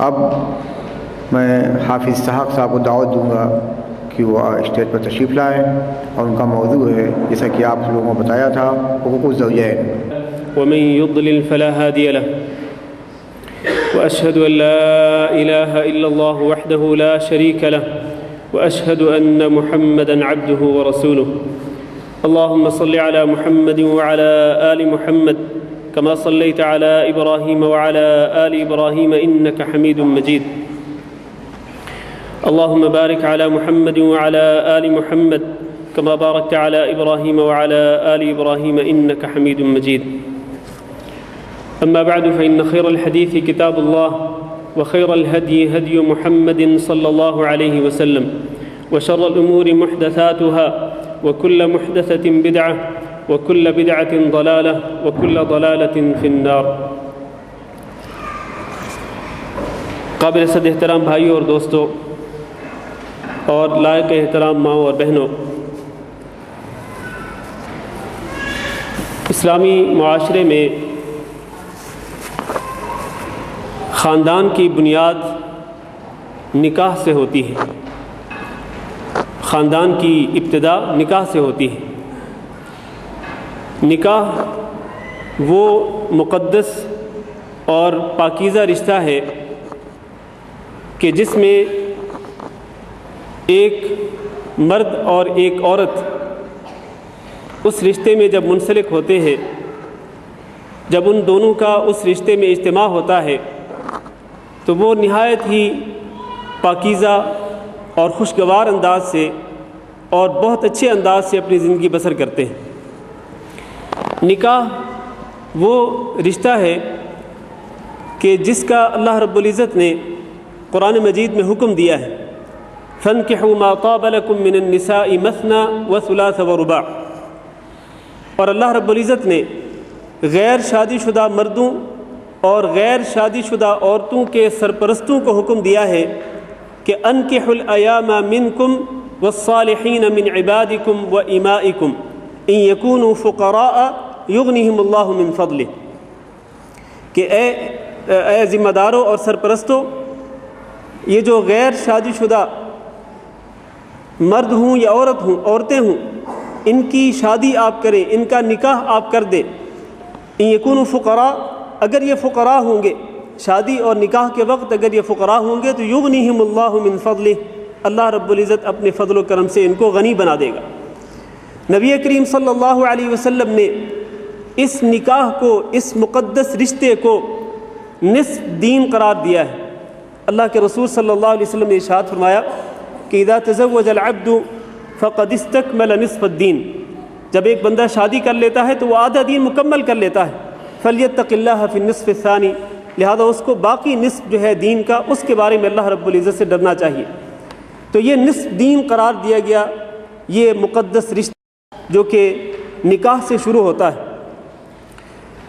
اب میں حافظ اسحاق صاحب کو دعوت دوں گا کہ وہ اسٹیج پر تشریف لائیں، اور ان کا موضوع ہے جیسا کہ آپ لوگوں کو بتایا تھا، حقوق الزوجین۔ ومن يضلل فلا هادي له وأشهد أن لا إله إلا الله وحده لا شريك له وأشهد أن محمدًا عبده ورسوله اللهم صل على محمد وعلى آل محمد كما صليت على إبراهيم وعلى آل إبراهيم إنك حميد مجيد اللهم بارك على محمد وعلى آل محمد كما باركت على إبراهيم وعلى آل إبراهيم إنك حميد مجيد أما بعد فإن خير الحديث كتاب الله وخير الهدي هدي محمد صلى الله عليه وسلم وشر الأمور محدثاتها وكل محدثة بدعة وكل بدعة ضلالة وكل ضلالة في النار۔ قابل صد احترام بھائیوں اور دوستوں اور لائق احترام ماؤں اور بہنوں، اسلامی معاشرے میں خاندان کی بنیاد نکاح سے ہوتی ہے۔ خاندان کی ابتدا نکاح سے ہوتی ہے۔ نکاح وہ مقدس اور پاکیزہ رشتہ ہے کہ جس میں ایک مرد اور ایک عورت اس رشتے میں جب منسلک ہوتے ہیں، جب ان دونوں کا اس رشتے میں اجتماع ہوتا ہے تو وہ نہایت ہی پاکیزہ اور خوشگوار انداز سے اور بہت اچھے انداز سے اپنی زندگی بسر کرتے ہیں۔ نکاح وہ رشتہ ہے کہ جس کا اللہ رب العزت نے قرآن مجید میں حکم دیا ہے، فَانْكِحُوا مَا طَابَ لَكُم مِّنَ النِّسَاءِ مَثْنَىٰ وَثُلَاثَ وَرُبَاعَ، اور اللہ رب العزت نے غیر شادی شدہ مردوں اور غیر شادی شدہ عورتوں کے سرپرستوں کو حکم دیا ہے کہ أَنْكِحُوا الْأَيَامَ مِنْكُمْ وَالصَّالِحِينَ مِنْ عِبَادِكُمْ وَإِمَائِكُمْ إِنْ يَكُونُوا فُقَرَاءَ يُغْنِهِمُ اللَّهُ مِنْ فَضْلِهِ کہ اے ذمہ داروں اور سرپرستوں، یہ جو غیر شادی شدہ مرد ہوں یا عورتیں ہوں، ان کی شادی آپ کریں، ان کا نکاح آپ کر دیں۔ ان یکونوا فقراء، اگر یہ فقراء ہوں گے، شادی اور نکاح کے وقت اگر یہ فقراء ہوں گے تو یغنیہم اللہ من فضلہ، اللہ رب العزت اپنے فضل و کرم سے ان کو غنی بنا دے گا۔ نبی کریم صلی اللہ علیہ وسلم نے اس نکاح کو، اس مقدس رشتے کو نصف دین قرار دیا ہے۔ اللہ کے رسول صلی اللہ علیہ وسلم نے ارشاد فرمایا کہ اذا تزوج العبد فقد استکمل نصف الدین، جب ایک بندہ شادی کر لیتا ہے تو وہ آدھا دین مکمل کر لیتا ہے۔ فلیتق اللہ فی النصف الثانی، لہذا اس کو باقی نصف جو ہے دین کا، اس کے بارے میں اللہ رب العزت سے ڈرنا چاہیے۔ تو یہ نصف دین قرار دیا گیا، یہ مقدس رشتہ جو کہ نکاح سے شروع ہوتا ہے۔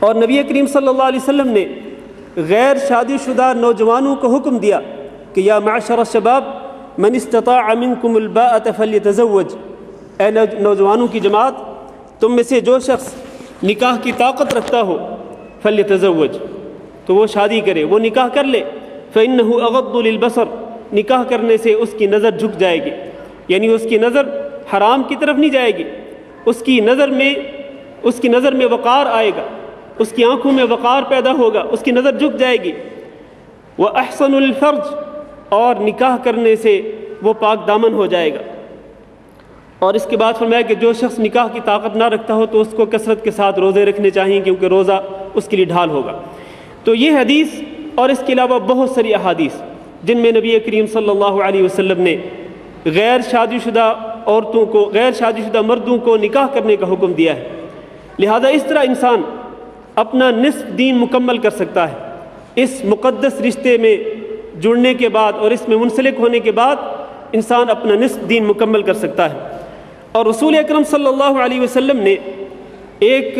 اور نبی کریم صلی اللہ علیہ وسلم نے غیر شادی شدہ نوجوانوں کو حکم دیا کہ یا معشر الشباب من استطاع منکم الباءۃ فلیتزوج، اے نوجوانوں کی جماعت، تم میں سے جو شخص نکاح کی طاقت رکھتا ہو فلیتزوج، تو وہ شادی کرے، وہ نکاح کر لے۔ فإنہ اغض للبصر، نکاح کرنے سے اس کی نظر جھک جائے گی، یعنی اس کی نظر حرام کی طرف نہیں جائے گی، اس کی نظر میں وقار آئے گا، اس کی آنکھوں میں وقار پیدا ہوگا، اس کی نظر جھک جائے گی۔ وأحسن الفرج، اور نکاح کرنے سے وہ پاک دامن ہو جائے گا۔ اور اس کے بعد فرمایا کہ جو شخص نکاح کی طاقت نہ رکھتا ہو تو اس کو کثرت کے ساتھ روزے رکھنے چاہیے، کیونکہ روزہ اس کے لیے ڈھال ہوگا۔ تو یہ حدیث اور اس کے علاوہ بہت ساری احادیث جن میں نبی کریم صلی اللہ علیہ وسلم نے غیر شادی شدہ عورتوں کو، غیر شادی شدہ مردوں کو نکاح کرنے کا حکم دیا ہے۔ لہذا اس طرح انسان اپنا نصف دین مکمل کر سکتا ہے۔ اس مقدس رشتے میں جڑنے کے بعد اور اس میں منسلک ہونے کے بعد انسان اپنا نصف دین مکمل کر سکتا ہے۔ اور رسول اکرم صلی اللہ علیہ وسلم نے ایک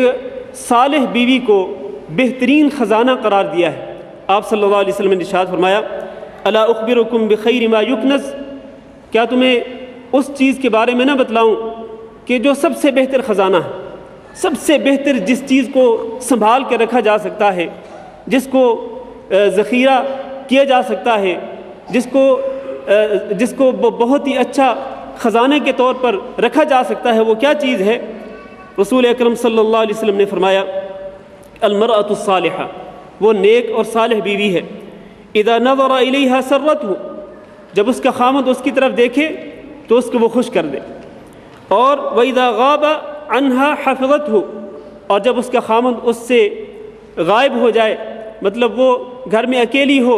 صالح بیوی کو بہترین خزانہ قرار دیا ہے۔ آپ صلی اللہ علیہ وسلم نے ارشاد فرمایا الا اخبرکم بخیر ما یکنز، کیا تمہیں اس چیز کے بارے میں نہ بتلاؤں کہ جو سب سے بہتر خزانہ ہے، سب سے بہتر جس چیز کو سنبھال کے رکھا جا سکتا ہے، جس کو ذخیرہ کیا جا سکتا ہے، جس کو بہت ہی اچھا خزانے کے طور پر رکھا جا سکتا ہے، وہ کیا چیز ہے؟ رسول اکرم صلی اللہ علیہ وسلم نے فرمایا المرأۃ الصالحہ، وہ نیک اور صالح بیوی ہے، اذا نظر الیہا سرتہ، جب اس کا خامد اس کی طرف دیکھے تو اس کو وہ خوش کر دے، اور وَإِذَا غَابَ عَنْهَا حَفِظَتْهُ، اور جب اس کا خامد اس سے غائب ہو جائے، مطلب وہ گھر میں اکیلی ہو،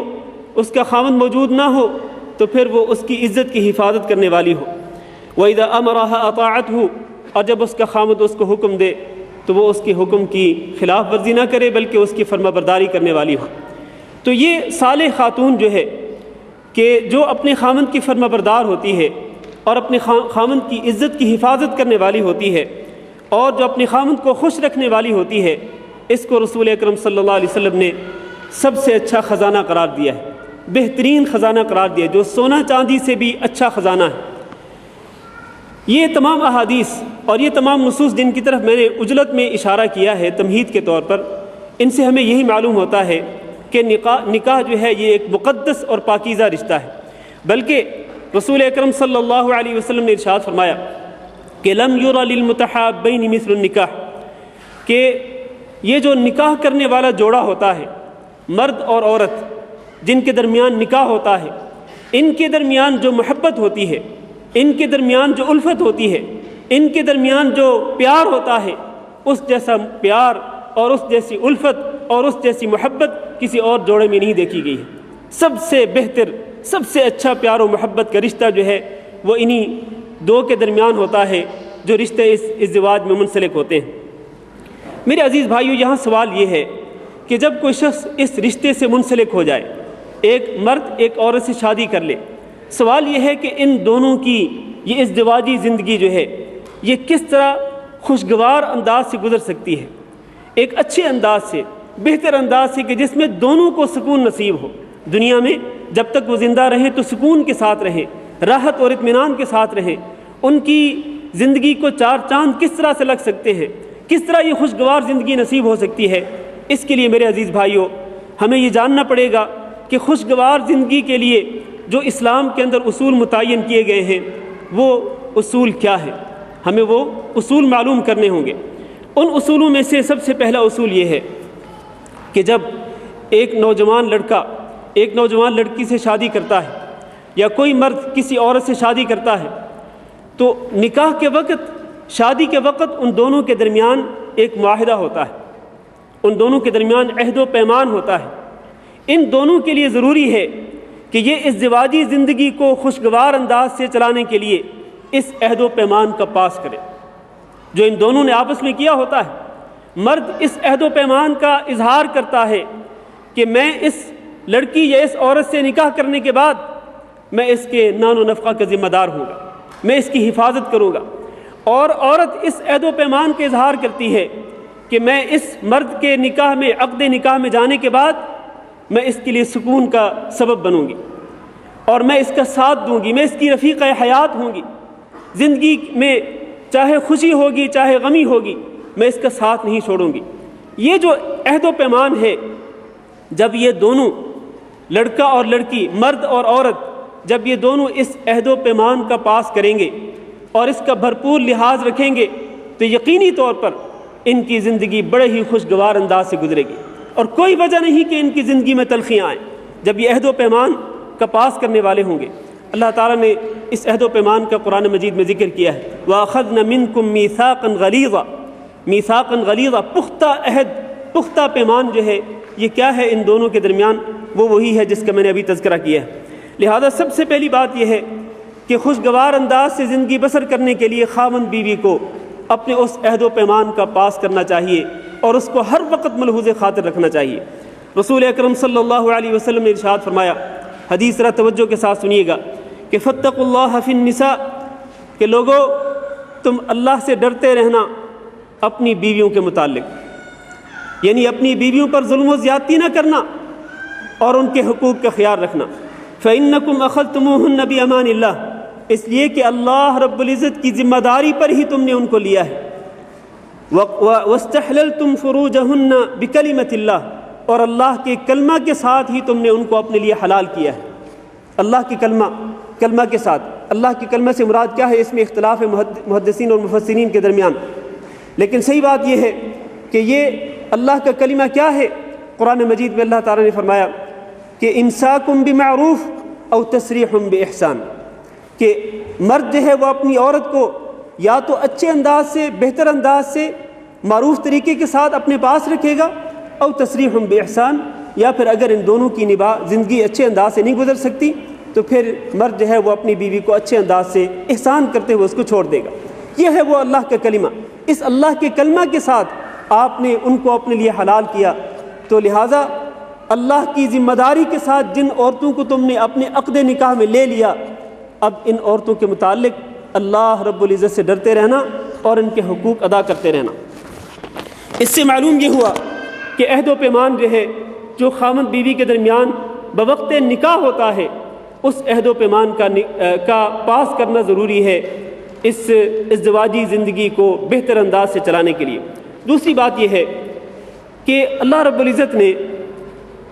اس کا خامد موجود نہ ہو، تو پھر وہ اس کی عزت کی حفاظت کرنے والی ہو۔ وَإِذَا أَمَرَهَا أَطَاعَتْهُ، اور جب اس کا خامد اس کو حکم دے تو وہ اس کے حکم کی خلاف ورزی نہ کرے بلکہ اس کی فرما برداری کرنے والی ہو۔ تو یہ صالح خاتون جو ہے کہ جو اپنے خامند کی فرما بردار ہوتی ہے اور اپنے خامند کی عزت کی حفاظت کرنے والی ہوتی ہے، اور جو اپنے خامند کو خوش رکھنے والی ہوتی ہے، اس کو رسول اکرم صلی اللہ علیہ وسلم نے سب سے اچھا خزانہ قرار دیا ہے، بہترین خزانہ قرار دیا ہے، جو سونا چاندی سے بھی اچھا خزانہ ہے۔ یہ تمام احادیث اور یہ تمام نصوص جن کی طرف میں نے عجلت میں اشارہ کیا ہے تمہید کے طور پر، ان سے ہمیں یہی معلوم ہوتا ہے کہ نکاح جو ہے یہ ایک مقدس اور پاکیزہ رشتہ ہے، بلکہ رسول اکرم صلی اللہ علیہ وسلم نے ارشاد فرمایا کہ لم یری للمتحابین مثل النکاح، کہ یہ جو نکاح کرنے والا جوڑا ہوتا ہے، مرد اور عورت جن کے درمیان نکاح ہوتا ہے، ان کے درمیان جو محبت ہوتی ہے، ان کے درمیان جو الفت ہوتی ہے، ان کے درمیان جو پیار ہوتا ہے، اس جیسا پیار اور اس جیسی الفت اور اس جیسی محبت کسی اور جوڑے میں نہیں دیکھی گئی ہے۔ سب سے بہتر، سب سے اچھا پیار و محبت کا رشتہ جو ہے وہ انہی دو کے درمیان ہوتا ہے جو رشتے اس ازدواج میں منسلک ہوتے ہیں۔ میرے عزیز بھائیو، یہاں سوال یہ ہے کہ جب کوئی شخص اس رشتے سے منسلک ہو جائے، ایک مرد ایک عورت سے شادی کر لے، سوال یہ ہے کہ ان دونوں کی یہ ازدواجی زندگی جو ہے یہ کس طرح خوشگوار انداز سے گزر سکتی ہے، ایک اچھے انداز سے، بہتر انداز سے، کہ جس میں دونوں کو سکون نصیب ہو۔ دنیا میں جب تک وہ زندہ رہیں تو سکون کے ساتھ رہیں، راحت اور اطمینان کے ساتھ رہیں۔ ان کی زندگی کو چار چاند کس طرح سے لگ سکتے ہیں، کس طرح یہ خوشگوار زندگی نصیب ہو سکتی ہے، اس کے لیے میرے عزیز بھائیوں ہمیں یہ جاننا پڑے گا کہ خوشگوار زندگی کے لیے جو اسلام کے اندر اصول متعین کیے گئے ہیں وہ اصول کیا ہے، ہمیں وہ اصول معلوم کرنے ہوں گے۔ ان اصولوں میں سے سب سے پہلا اصول یہ ہے کہ جب ایک نوجوان لڑکا ایک نوجوان لڑکی سے شادی کرتا ہے یا کوئی مرد کسی عورت سے شادی کرتا ہے تو نکاح کے وقت، شادی کے وقت ان دونوں کے درمیان ایک معاہدہ ہوتا ہے، ان دونوں کے درمیان عہد و پیمان ہوتا ہے۔ ان دونوں کے لیے ضروری ہے کہ یہ ازدواجی زندگی کو خوشگوار انداز سے چلانے کے لیے اس عہد و پیمان کا پاس کرے جو ان دونوں نے آپس میں کیا ہوتا ہے۔ مرد اس عہد و پیمان کا اظہار کرتا ہے کہ میں اس لڑکی یا اس عورت سے نکاح کرنے کے بعد میں اس کے نان و نفقہ کا ذمہ دار ہوں گا، میں اس کی حفاظت کروں گا، اور عورت اس عہد و پیمان کا اظہار کرتی ہے کہ میں اس مرد کے نکاح میں، عقد نکاح میں جانے کے بعد میں اس کے لیے سکون کا سبب بنوں گی اور میں اس کا ساتھ دوں گی، میں اس کی رفیقہ حیات ہوں گی، زندگی میں چاہے خوشی ہوگی چاہے غمی ہوگی میں اس کا ساتھ نہیں چھوڑوں گی۔ یہ جو عہد و پیمان ہے، جب یہ دونوں لڑکا اور لڑکی، مرد اور عورت، جب یہ دونوں اس عہد و پیمان کا پاس کریں گے اور اس کا بھرپور لحاظ رکھیں گے تو یقینی طور پر ان کی زندگی بڑے ہی خوشگوار انداز سے گزرے گی، اور کوئی وجہ نہیں کہ ان کی زندگی میں تلخیاں آئیں جب یہ عہد و پیمان کا پاس کرنے والے ہوں گے۔ اللہ تعالیٰ نے اس عہد و پیمان کا قرآن مجید میں ذکر کیا ہے، وَأَخَذْنَ مِنْكُمْ مِيثَاقًا غَلِيظًا، میثاقاً غلیظا، پختہ عہد، پختہ پیمان جو ہے یہ کیا ہے ان دونوں کے درمیان؟ وہ وہی ہے جس کا میں نے ابھی تذکرہ کیا ہے۔ لہذا سب سے پہلی بات یہ ہے کہ خوشگوار انداز سے زندگی بسر کرنے کے لیے خاوند بیوی کو اپنے اس عہد و پیمان کا پاس کرنا چاہیے اور اس کو ہر وقت ملحوظ خاطر رکھنا چاہیے۔ رسول اکرم صلی اللہ علیہ وسلم نے ارشاد فرمایا، حدیث ذرا توجہ کے ساتھ سنیے گا، کہ فاتقوا اللہ فی النساء، کہ لوگو تم اللہ سے ڈرتے رہنا اپنی بیویوں کے متعلق، یعنی اپنی بیویوں پر ظلم و زیادتی نہ کرنا اور ان کے حقوق کا خیال رکھنا۔ فإنکم اخذتموہن بأمان اللہ، اس لیے کہ اللہ رب العزت کی ذمہ داری پر ہی تم نے ان کو لیا ہے۔ واستحللتم فروجہن بکلمۃ اللہ، اور اللہ کے کلمہ کے ساتھ ہی تم نے ان کو اپنے لیے حلال کیا ہے۔ اللہ کی کلمہ کے ساتھ، اللہ کی کلمہ سے مراد کیا ہے؟ اس میں اختلاف ہے محدثین اور مفسرین کے درمیان، لیکن صحیح بات یہ ہے کہ یہ اللہ کا کلمہ کیا ہے؟ قرآن مجید میں اللہ تعالیٰ نے فرمایا کہ امساکم بمعروف او تسریح باحسان، کہ مرد جو ہے وہ اپنی عورت کو یا تو اچھے انداز سے، بہتر انداز سے، معروف طریقے کے ساتھ اپنے پاس رکھے گا، او تسریح باحسان، یا پھر اگر ان دونوں کی زندگی اچھے انداز سے نہیں گزر سکتی تو پھر مرد جو ہے وہ اپنی بیوی کو اچھے انداز سے احسان کرتے ہوئے اس کو چھوڑ دے گا۔ یہ ہے وہ اللہ کا کلمہ۔ اس اللہ کے کلمہ کے ساتھ آپ نے ان کو اپنے لیے حلال کیا، تو لہٰذا اللہ کی ذمہ داری کے ساتھ جن عورتوں کو تم نے اپنے عقد نکاح میں لے لیا، اب ان عورتوں کے متعلق اللہ رب العزت سے ڈرتے رہنا اور ان کے حقوق ادا کرتے رہنا۔ اس سے معلوم یہ ہوا کہ عہد و پیمان جو ہے، جو خامد بیوی کے درمیان بوقت نکاح ہوتا ہے، اس عہد و پیمان کا پاس کرنا ضروری ہے اس ازدواجی زندگی کو بہتر انداز سے چلانے کے لیے۔ دوسری بات یہ ہے کہ اللہ رب العزت نے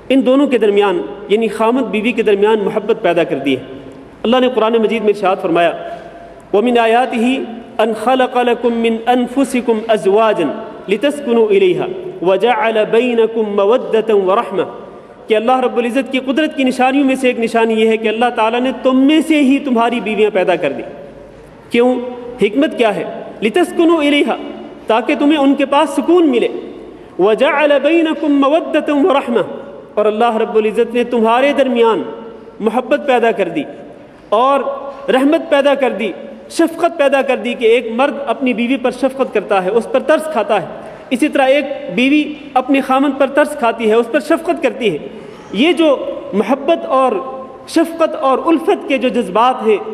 ان دونوں کے درمیان، یعنی خامد بیوی کے درمیان محبت پیدا کر دی ہے۔ اللہ نے قرآن مجید میں ارشاد فرمایا وَمِنْ آيَاتِهِ أَنْ خَلَقَ لَكُم مِّنْ أَنفُسِكُمْ أَزْوَاجًا لِتَسْكُنُوا إِلَيْهَا وَجَعَلَ بَيْنَكُم مَّوَدَّةً وَرَحْمَةً، کہ اللہ رب العزت کی قدرت کی نشانیوں میں سے ایک نشانی یہ ہے کہ اللہ تعالیٰ نے تم میں سے ہی تمہاری بیویاں پیدا کر دی۔ کیوں؟ حکمت کیا ہے؟ لِتَسْكُنُوا إِلَيْهَا، تاکہ تمہیں ان کے پاس سکون ملے۔ وَجَعَلَ بَيْنَكُم مَّوَدَّةً وَرَحْمَةً، اور اللہ رب العزت نے تمہارے درمیان محبت پیدا کر دی اور رحمت پیدا کر دی، شفقت پیدا کر دی، کہ ایک مرد اپنی بیوی پر شفقت کرتا ہے، اس پر ترس کھاتا ہے، اسی طرح ایک بیوی اپنے خامند پر ترس کھاتی ہے، اس پر شفقت کرتی ہے۔ یہ جو محبت اور شفقت اور الفت کے جو جذبات ہیں